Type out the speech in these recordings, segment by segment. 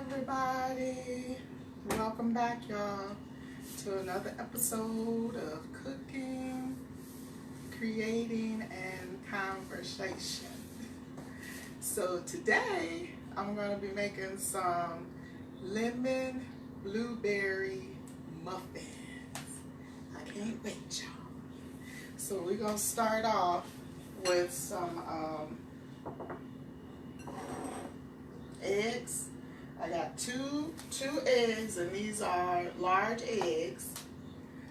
everybody. Welcome back, y'all, to another episode of Cooking, Creating, and Conversation. So today, I'm going to be making some lemon blueberry muffins. I can't wait, y'all. So we're going to start off with some eggs. I got two eggs, and these are large eggs.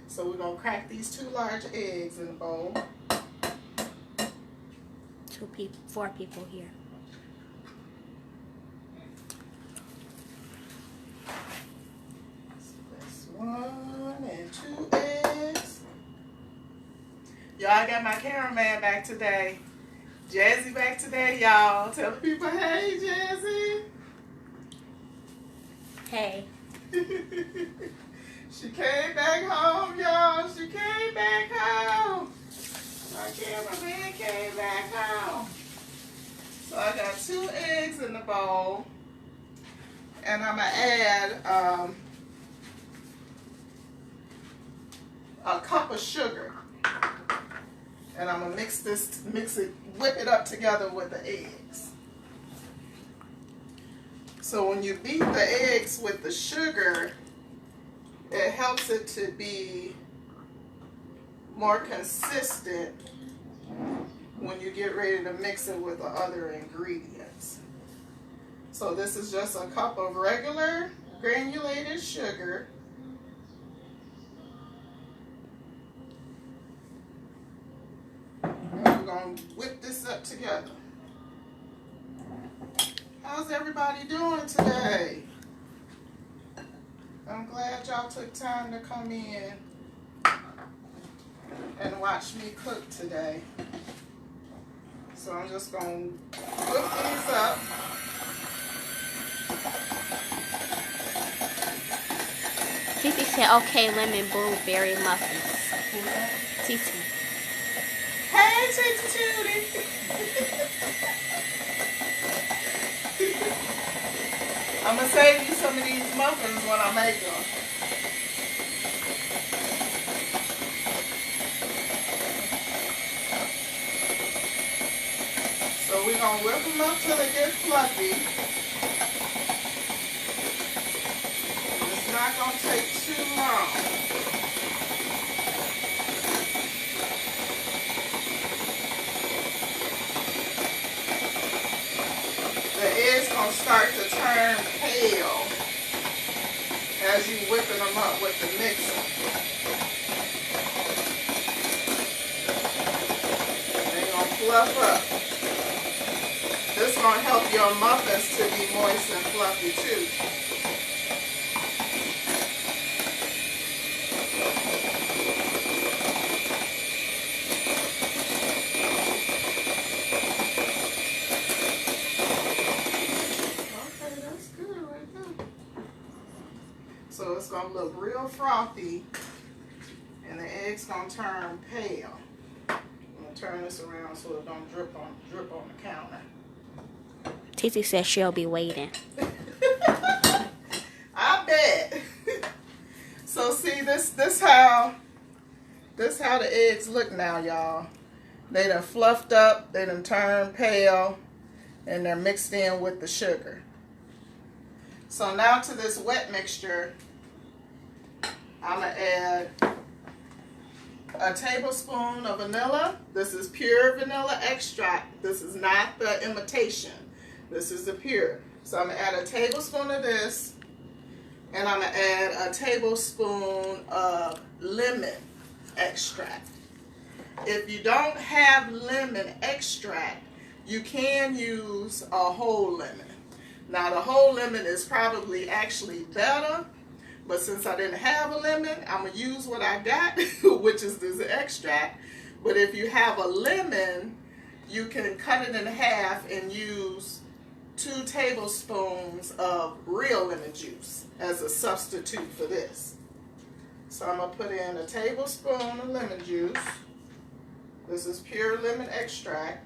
So we're gonna crack these two large eggs in a bowl. 4 people here. That's 1 and 2 eggs. Y'all, I got my cameraman back today. Jazzy back today, y'all. Tell the people, hey, Jazzy. Hey. She came back home, y'all. She came back home. My cameraman came back home. So I got 2 eggs in the bowl. And I'm going to add a cup of sugar. And I'm going to mix it, whip it up together with the eggs. So when you beat the eggs with the sugar, it helps it to be more consistent when you get ready to mix it with the other ingredients. So this is just a cup of regular granulated sugar. And we're going to whip this up together. How's everybody doing today? I'm glad y'all took time to come in and watch me cook today. So I'm just going to whip these up. Titi said, okay, lemon blueberry muffins. Titi. Hey, Titi Judy. I'm going to save you some of these muffins when I make them. So we're going to whip them up till they get fluffy. It's not going to take too long. The eggs gonna start to turn pale as you whipping them up with the mixer. They're gonna fluff up. This gonna help your muffins to be moist and fluffy too. So it's going to look real frothy, and the egg's going to turn pale. I'm going to turn this around so it don't drip on the counter. Titi said she'll be waiting. I bet. So see, this how the eggs look now, y'all. They done fluffed up, they done turned pale, and they're mixed in with the sugar. So now to this wet mixture, I'm going to add a tablespoon of vanilla. This is pure vanilla extract. This is not the imitation. This is the pure. So I'm going to add a tablespoon of this, and I'm going to add a tablespoon of lemon extract. If you don't have lemon extract, you can use a whole lemon. Now the whole lemon is probably actually better, but since I didn't have a lemon, I'm going to use what I got, which is this extract. But if you have a lemon, you can cut it in half and use 2 tablespoons of real lemon juice as a substitute for this. So I'm going to put in a tablespoon of lemon juice. This is pure lemon extract.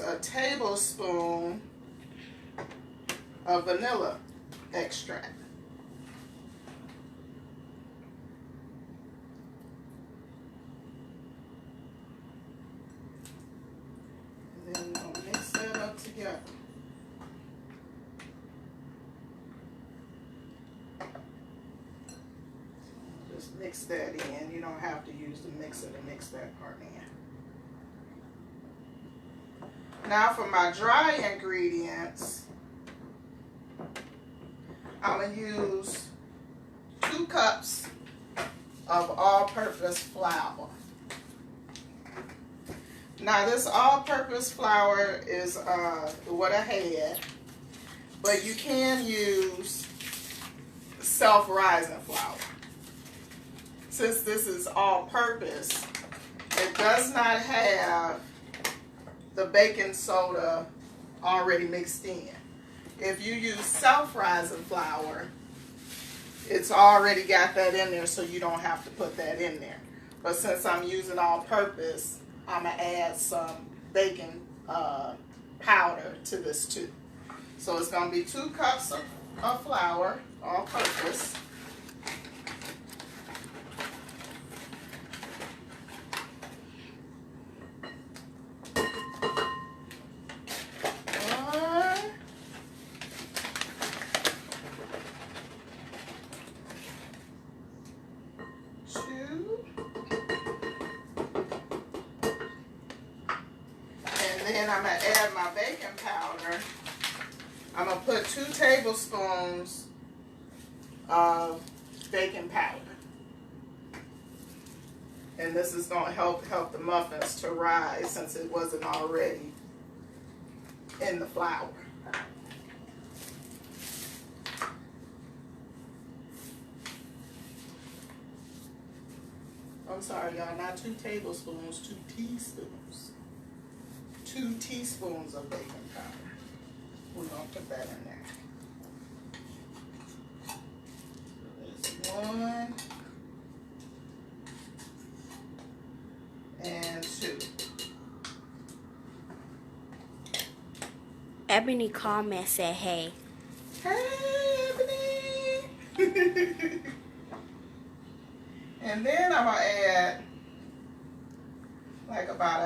a tablespoon of vanilla extract. And then we're going to mix that up together. Just mix that in. You don't have to use the mixer to mix that part in. Now for my dry ingredients, I'm going to use 2 cups of all-purpose flour. Now this all-purpose flour is what I had, but you can use self-rising flour. Since this is all-purpose, it does not have the baking soda already mixed in. If you use self-rising flour, it's already got that in there, so you don't have to put that in there. But since I'm using all-purpose, I'm going to add some baking powder to this too. So it's going to be 2 cups of flour, all-purpose. Then I'm going to add my baking powder. I'm going to put 2 tablespoons of baking powder. And this is going to help the muffins to rise since it wasn't already in the flour. I'm sorry, y'all, not 2 tablespoons, 2 teaspoons. 2 teaspoons of baking powder. We're going to put that in there. There's 1 and 2. Ebony called me and said, hey. Hey, Ebony! And then I'm going to add like about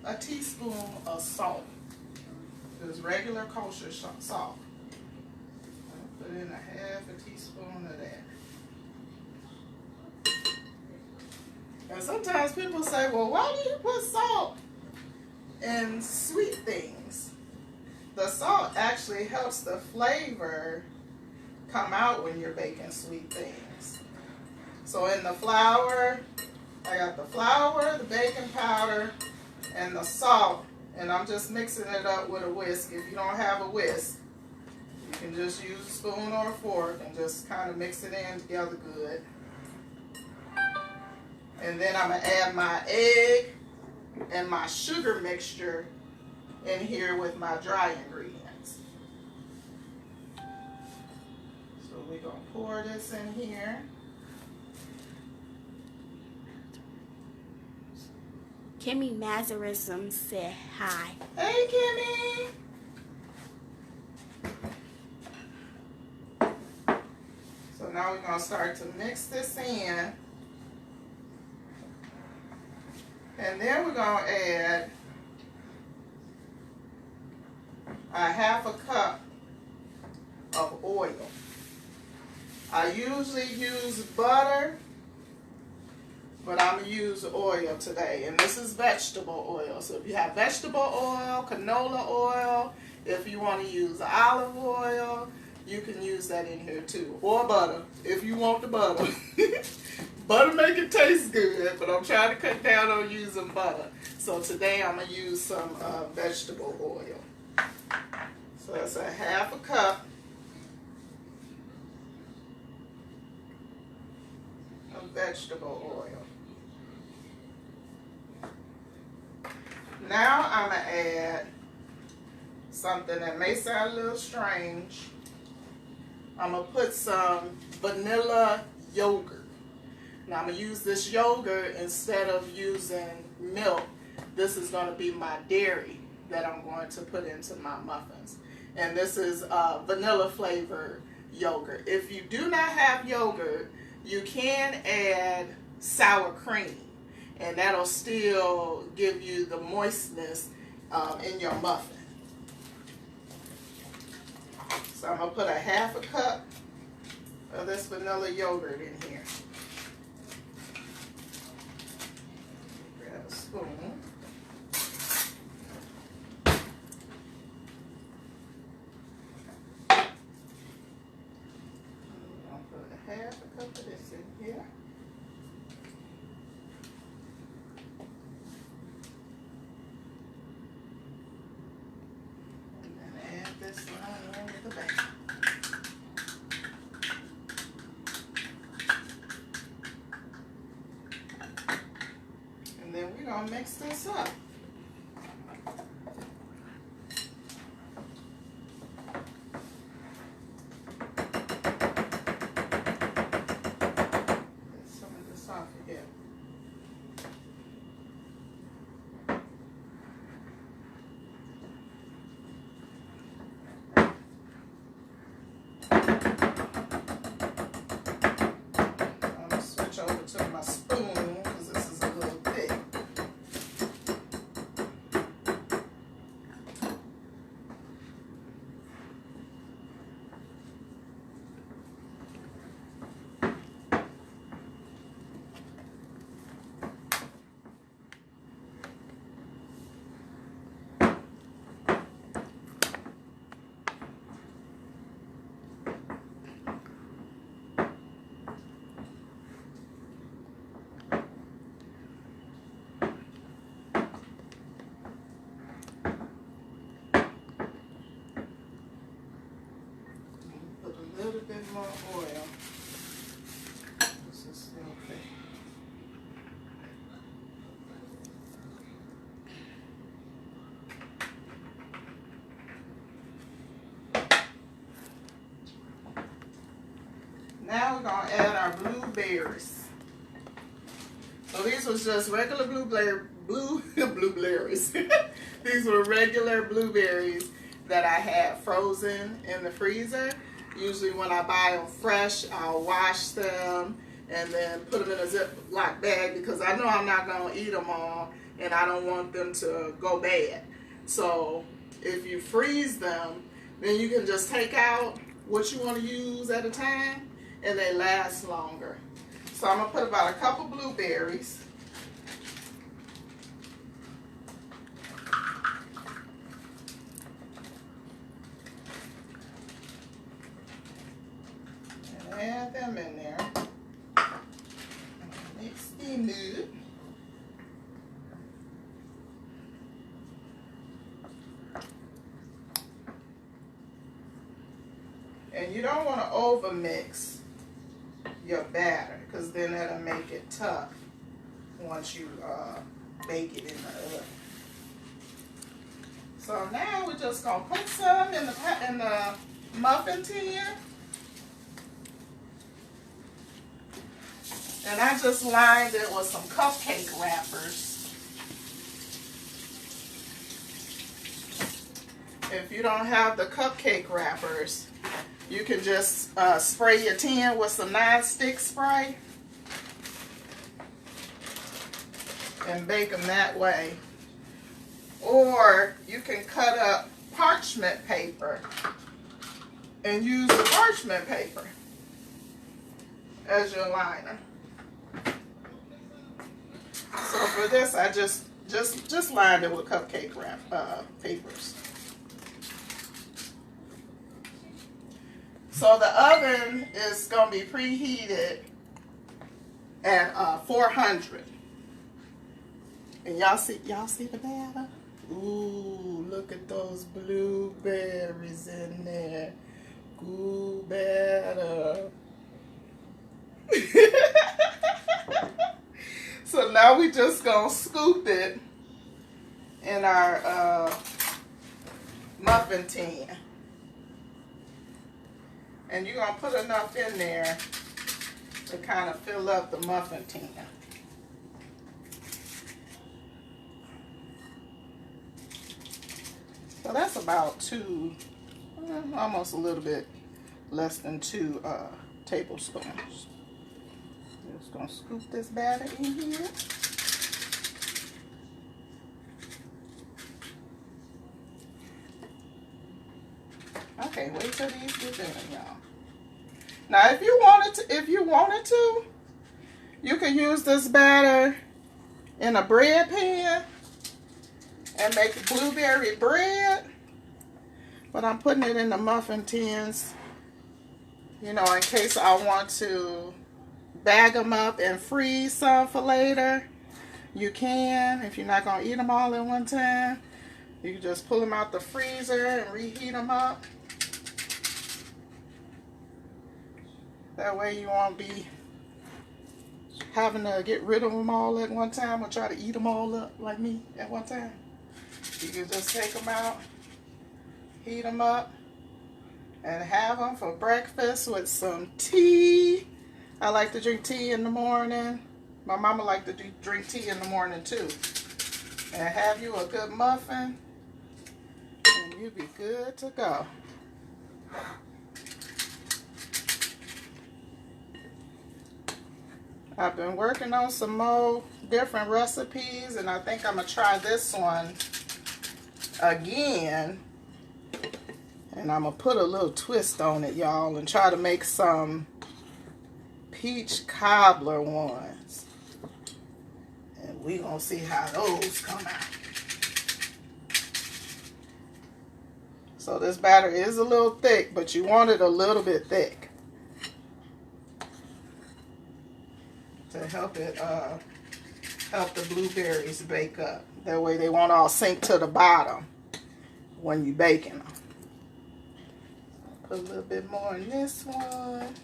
a teaspoon of salt. Just regular kosher salt. I'll put in a teaspoon of that. And sometimes people say, well, why do you put salt in sweet things? The salt actually helps the flavor come out when you're baking sweet things. So in the flour, I got the flour, the baking powder, and the salt, and I'm just mixing it up with a whisk. If you don't have a whisk, you can just use a spoon or a fork and just kind of mix it in together good. And then I'm going to add my egg and my sugar mixture in here with my dry ingredients. So we're going to pour this in here. Kimmy Mazarism said hi. Hey, Kimmy. So now we're going to start to mix this in. And then we're going to add a ½ cup of oil. I usually use butter, but I'm going to use oil today. And this is vegetable oil. So if you have vegetable oil, canola oil, if you want to use olive oil, you can use that in here too. Or butter, if you want the butter. Butter make it taste good, but I'm trying to cut down on using butter. So today I'm going to use some vegetable oil. So that's a ½ cup of vegetable oil. Now I'm going to add something that may sound a little strange. I'm going to put some vanilla yogurt. Now I'm going to use this yogurt instead of using milk this is going to be my dairy that I'm going to put into my muffins. And this is vanilla flavored yogurt. If you do not have yogurt, you can add sour cream, and that'll still give you the moistness in your muffin. So I'm going to put a half a cup of this vanilla yogurt in here. Grab a spoon. I'll put a half a cup of this in here. And then add this one over the back. And then we're going to mix this up. Get some of this off of here. I'm going to switch over to my spoon because this is a little thick. Put a little bit more oil. This is still thick. Now we're going to add our blueberries. So these was just regular blueberries. These were regular blueberries that I had frozen in the freezer. Usually when I buy them fresh, I'll wash them and then put them in a Ziploc bag because I know I'm not going to eat them all and I don't want them to go bad. So if you freeze them, then you can just take out what you want to use at a time and they last longer. So I'm going to put about a couple blueberries. And add them in there. Mix them up. And you don't want to over mix your batter because then that'll make it tough once you bake it in the oven. So now we're just gonna put some in the muffin tin, and I just lined it with some cupcake wrappers. If you don't have the cupcake wrappers, you can just spray your tin with some non-stick spray and bake them that way. Or you can cut up parchment paper and use the parchment paper as your liner. So for this, I just lined it with cupcake wrap papers. So the oven is going to be preheated at 400. And y'all see the batter? Ooh, look at those blueberries in there. Ooh, batter. So now we just going to scoop it in our muffin tin. And you're going to put enough in there to kind of fill up the muffin tin. So that's about almost a little bit less than 2 tablespoons. Just gonna scoop this batter in here. Okay, wait till these get done, y'all. Now, if you wanted to, you can use this batter in a bread pan and make blueberry bread. But I'm putting it in the muffin tins, you know, in case I want to bag them up and freeze some for later. You can, if you're not going to eat them all at one time. You can just pull them out the freezer and reheat them up. That way you won't be having to get rid of them all at one time or try to eat them all up like me at one time. You can just take them out, heat them up, and have them for breakfast with some tea. I like to drink tea in the morning. My mama liked to drink tea in the morning too. And have you a good muffin, and you'll be good to go. I've been working on some more different recipes, and I think I'm going to try this one again. And I'm going to put a little twist on it, y'all, and try to make some peach cobbler ones. And we're going to see how those come out. So this batter is a little thick, but you want it a little bit thick to help it help the blueberries bake up. That way they won't all sink to the bottom when you're baking them. Put a little bit more in this one.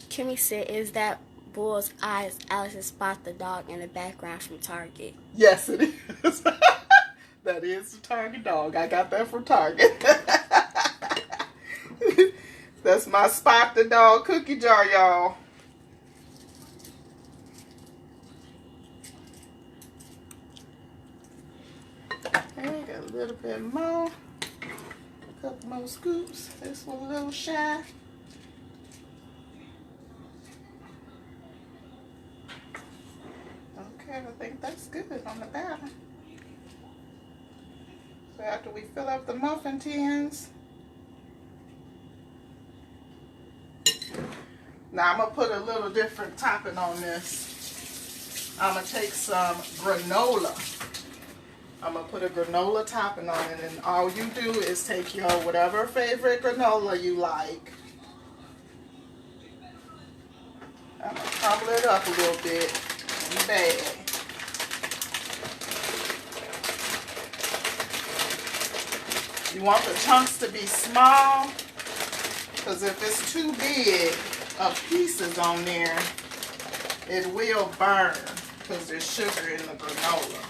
Kimmy said, is that Bull's Eyes Alice's Spot the dog in the background from Target? Yes, it is. That is the Target dog. I got that from Target. That's my Spot the dog cookie jar, y'all. Okay, got a little bit more. A couple more scoops. This one a little shy. Okay, I think that's good on the batter. So after we fill up the muffin tins, now I'm going to put a little different topping on this. I'm going to take some granola. I'm going to put a granola topping on it, and all you do is take your whatever favorite granola you like. I'm going to crumble it up a little bit in the bag. You want the chunks to be small, because if it's too big of pieces on there, it will burn because there's sugar in the granola.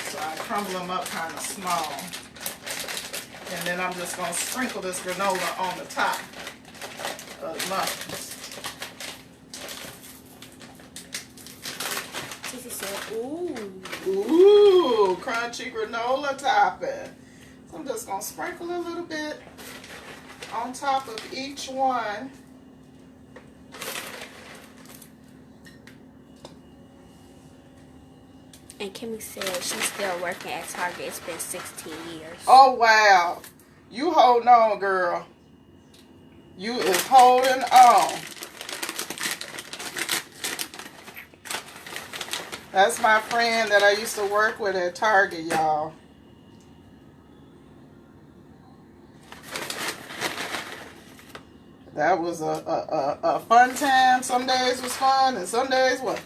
So I crumble them up kind of small. And then I'm just going to sprinkle this granola on the top of the muffins. Sissy said, ooh. Ooh, crunchy granola topping. So I'm just going to sprinkle a little bit on top of each one. And Kimmy said she's still working at Target. It's been 16 years. Oh, wow. You holding on, girl. You is holding on. That's my friend that I used to work with at Target, y'all. That was a fun time. Some days was fun and some days wasn't.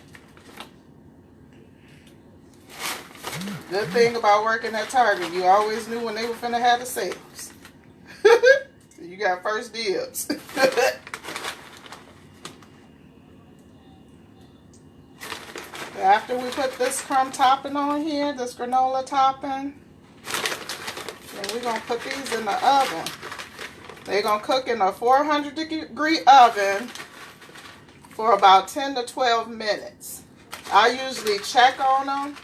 Good thing about working at Target, you always knew when they were finna have the sales. So you got first dibs. After we put this crumb topping on here, this granola topping, then we're going to put these in the oven. They're going to cook in a 400-degree oven for about 10 to 12 minutes. I usually check on them.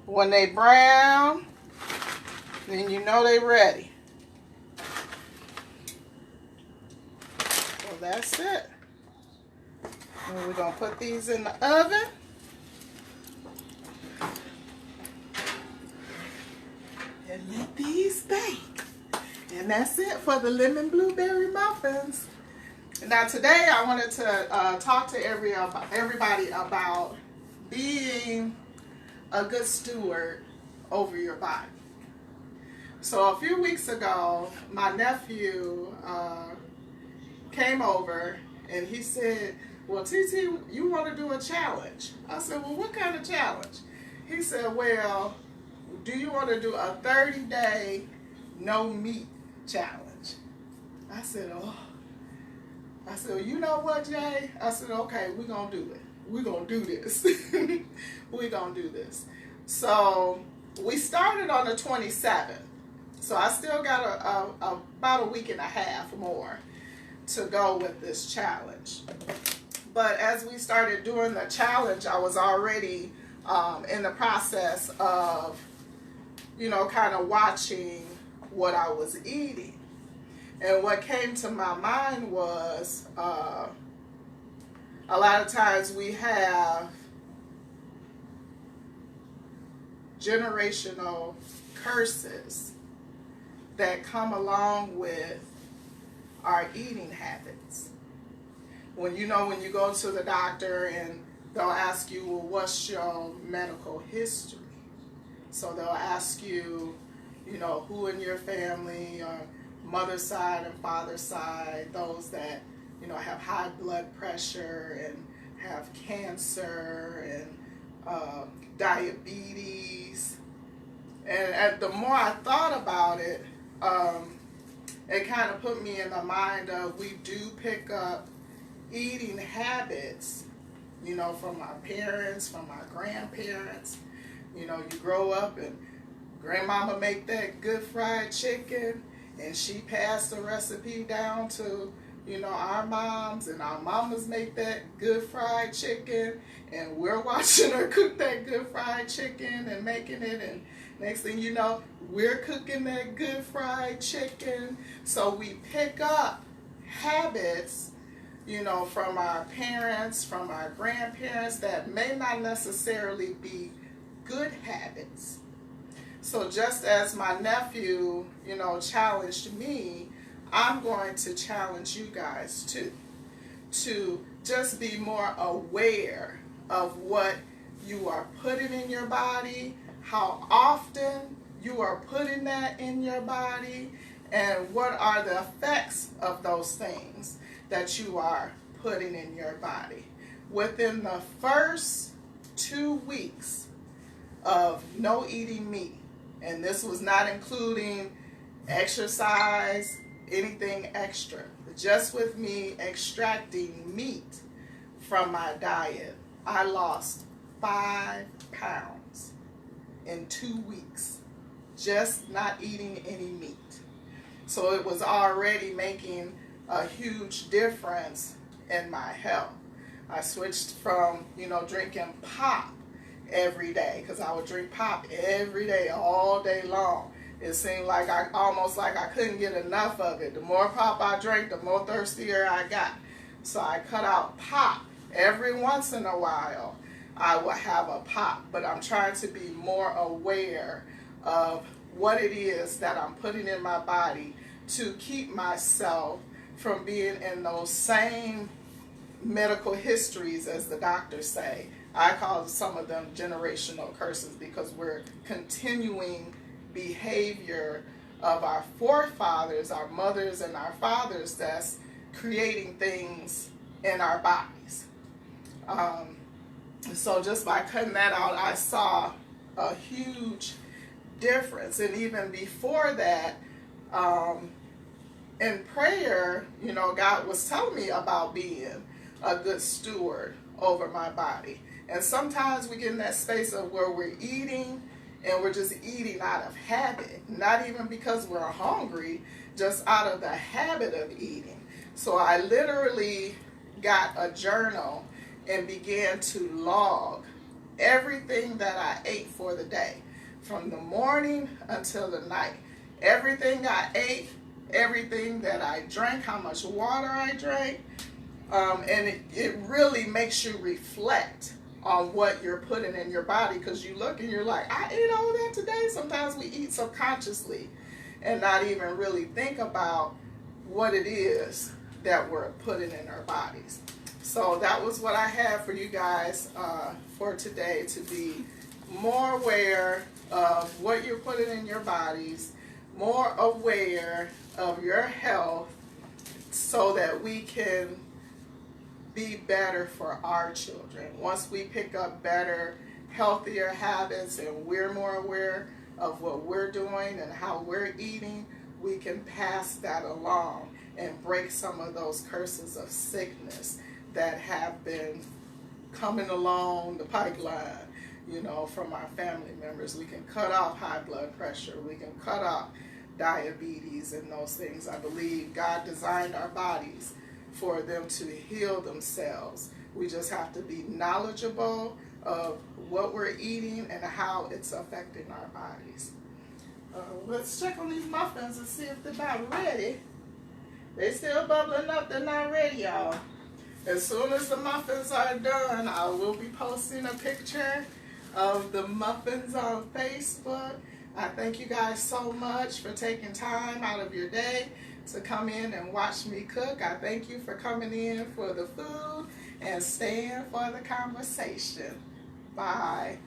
When they brown, then you know they ready. So that's it. And we're going to put these in the oven. And let these bake. And that's it for the lemon blueberry muffins. Now today I wanted to talk to everybody about being a good steward over your body. So a few weeks ago, my nephew came over and he said, well, TT, you want to do a challenge? I said, well, what kind of challenge? He said, well, do you want to do a 30-day no meat challenge? I said, oh. I said, well, you know what, Jay? I said, okay, we're going to do it. We're going to do this. We're going to do this. So we started on the 27th. So I still got about a week and a half more to go with this challenge. But as we started doing the challenge, I was already in the process of, kind of watching what I was eating. And what came to my mind was a lot of times we have generational curses that come along with our eating habits. When you go to the doctor and they'll ask you, well, what's your medical history? So they'll ask you, who in your family, or mother's side and father's side, those that, have high blood pressure and have cancer and diabetes. And the more I thought about it, it kind of put me in the mind of we do pick up eating habits, from our parents, from our grandparents. You grow up and grandmama make that good fried chicken and she passed the recipe down to, our moms, and our mamas make that good fried chicken and we're watching her cook that good fried chicken and making it, and next thing you know, we're cooking that good fried chicken. So we pick up habits, from our parents, from our grandparents that may not necessarily be good habits. So just as my nephew, challenged me, I'm going to challenge you guys too, to just be more aware of what you are putting in your body, how often you are putting that in your body, and what are the effects of those things that you are putting in your body. Within the first 2 weeks of no eating meat, and this was not including exercise, anything extra, just with me extracting meat from my diet, I lost 5 pounds in 2 weeks, just not eating any meat. So it was already making a huge difference in my health. I switched from, drinking pop every day, because I would drink pop every day, all day long. It seemed like I couldn't get enough of it. The more pop I drank, the more thirstier I got. So I cut out pop. Every once in a while, I will have a pop, but I'm trying to be more aware of what it is that I'm putting in my body to keep myself from being in those same medical histories as the doctors say. I call some of them generational curses, because we're continuing behavior of our forefathers, our mothers and our fathers, that's creating things in our bodies. So just by cutting that out, I saw a huge difference. And even before that, in prayer, God was telling me about being a good steward over my body. And sometimes we get in that space of where we're eating and we're just eating out of habit, not even because we're hungry, just out of the habit of eating. So I literally got a journal and began to log everything that I ate for the day. from the morning until the night. Everything I ate, everything that I drank, how much water I drank, and it really makes you reflect on what you're putting in your body, because you look and you're like, I ate all that today. Sometimes we eat subconsciously and not even really think about what it is that we're putting in our bodies. So that was what I had for you guys for today, to be more aware of what you're putting in your bodies, more aware of your health, so that we can be better for our children. Once we pick up better, healthier habits, and we're more aware of what we're doing and how we're eating, we can pass that along and break some of those curses of sickness that have been coming along the pipeline, you know, from our family members. We can cut off high blood pressure. We can cut off diabetes and those things. I believe God designed our bodies for them to heal themselves. We just have to be knowledgeable of what we're eating and how it's affecting our bodies. Let's check on these muffins and see if they're about ready. They're still bubbling up. They're not ready, y'all. As soon as the muffins are done, I will be posting a picture of the muffins on Facebook. I thank you guys so much for taking time out of your day to come in and watch me cook. I thank you for coming in for the food and staying for the conversation. Bye.